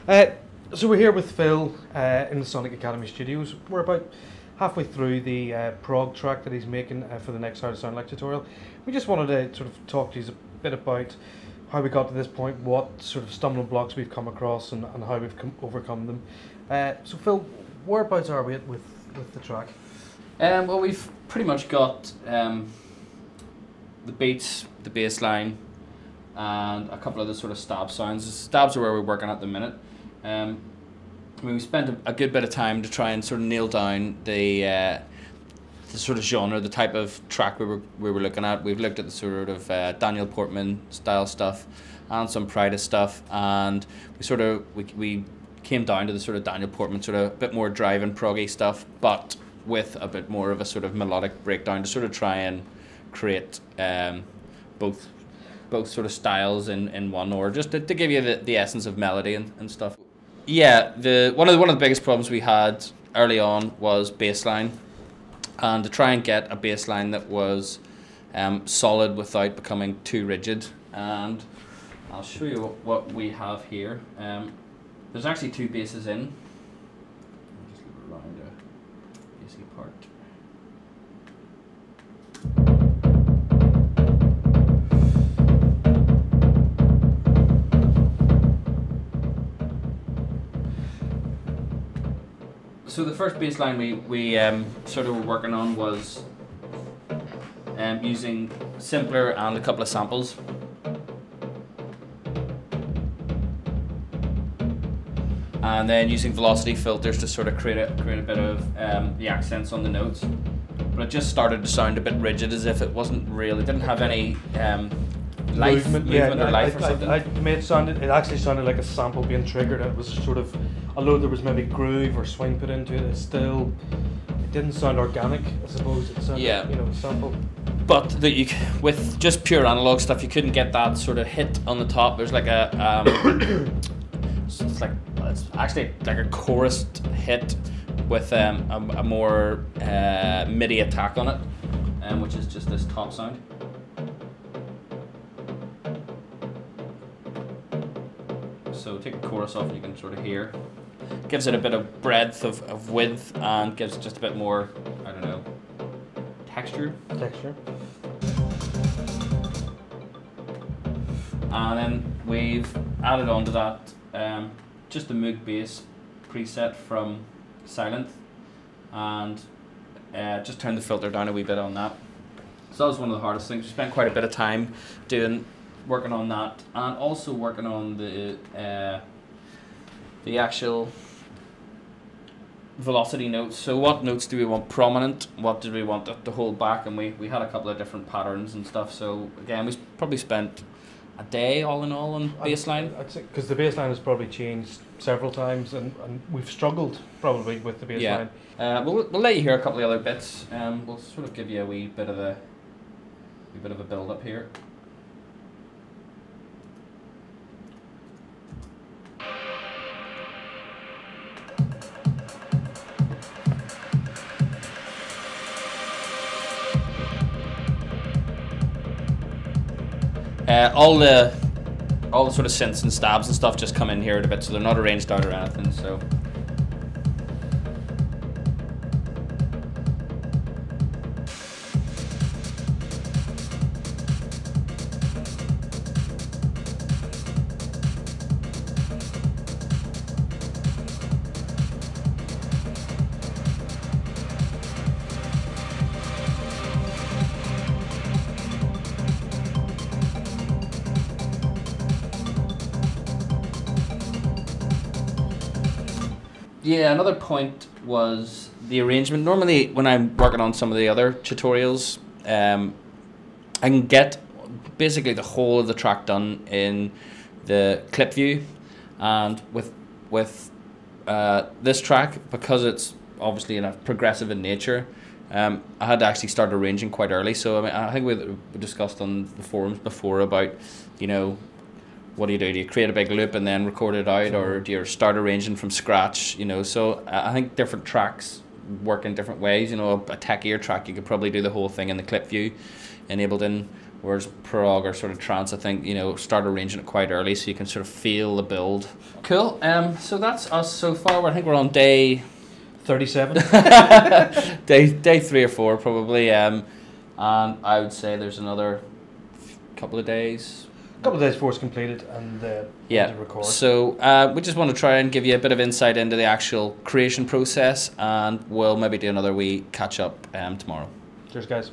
Uh, so we're here with Phil in the Sonic Academy studios. We're about halfway through the prog track that he's making for the next How to Sound Like tutorial. We just wanted to sort of talk to you a bit about how we got to this point, what sort of stumbling blocks we've come across, and how we've overcome them. So Phil, whereabouts are we at with the track? Well, we've pretty much got the beats, the bass line, and a couple of the sort of stab sounds. The stabs are where we're working at the minute. We spent a good bit of time to try and sort of nail down the sort of genre, the type of track we were looking at. We've looked at the sort of Daniel Portman style stuff and some Pryda stuff, and we came down to the sort of Daniel Portman sort of a bit more driving proggy stuff, but with a bit more of a sort of melodic breakdown to sort of try and create both sort of styles in one, or just to give you the essence of melody and stuff. Yeah, one of the biggest problems we had early on was bass line, and to try and get a bass line that was solid without becoming too rigid. And I'll show you what we have here. There's actually two basses in. I'll just leave it around a bassy part. So the first bass line we sort of were working on was using Simpler and a couple of samples. And then using velocity filters to sort of create a bit of the accents on the notes. But it just started to sound a bit rigid, as if it didn't have any movement or life or something. It actually sounded like a sample being triggered, and it was sort of, although there was maybe groove or swing put into it, it didn't sound organic, I suppose. It sounded, a sample. But with just pure analog stuff, you couldn't get that sort of hit on the top. There's like it's actually like a chorus hit with a more MIDI attack on it, which is just this top sound. So take the chorus off and you can sort of hear. Gives it a bit of breadth of width, and gives it just a bit more, I don't know, texture. And then we've added on to that just the Moog bass preset from Silent, and just turned the filter down a wee bit on that. So that was one of the hardest things. We spent quite a bit of time working on that, and also working on the actual velocity notes. So what notes do we want prominent? What did we want to hold back? And we had a couple of different patterns and stuff. So again, we probably spent a day all in all on bassline. I'd say, because the bassline has probably changed several times, and we've struggled probably with the bassline. Yeah. We'll let you hear a couple of other bits. We'll sort of give you a wee bit of a build up here. All the sort of synths and stabs and stuff just come in here a bit, so they're not arranged out or anything. So. Yeah, another point was the arrangement. Normally, when I'm working on some of the other tutorials, I can get basically the whole of the track done in the clip view, and with this track, because it's obviously progressive in nature, I had to actually start arranging quite early. So I think we discussed on the forums before about, what do? Do you create a big loop and then record it out, or do you start arranging from scratch? So I think different tracks work in different ways. A techier track, you could probably do the whole thing in the clip view, enabled in, Whereas prog or sort of trance, I think, you know, start arranging it quite early so you can sort of feel the build. Cool. So that's us so far. I think we're on day 37. day 3 or 4 probably. And I would say there's another couple of days. A couple of days before it's completed and yeah. to record. So we just want to try and give you a bit of insight into the actual creation process, and we'll maybe do another wee catch up tomorrow. Cheers, guys.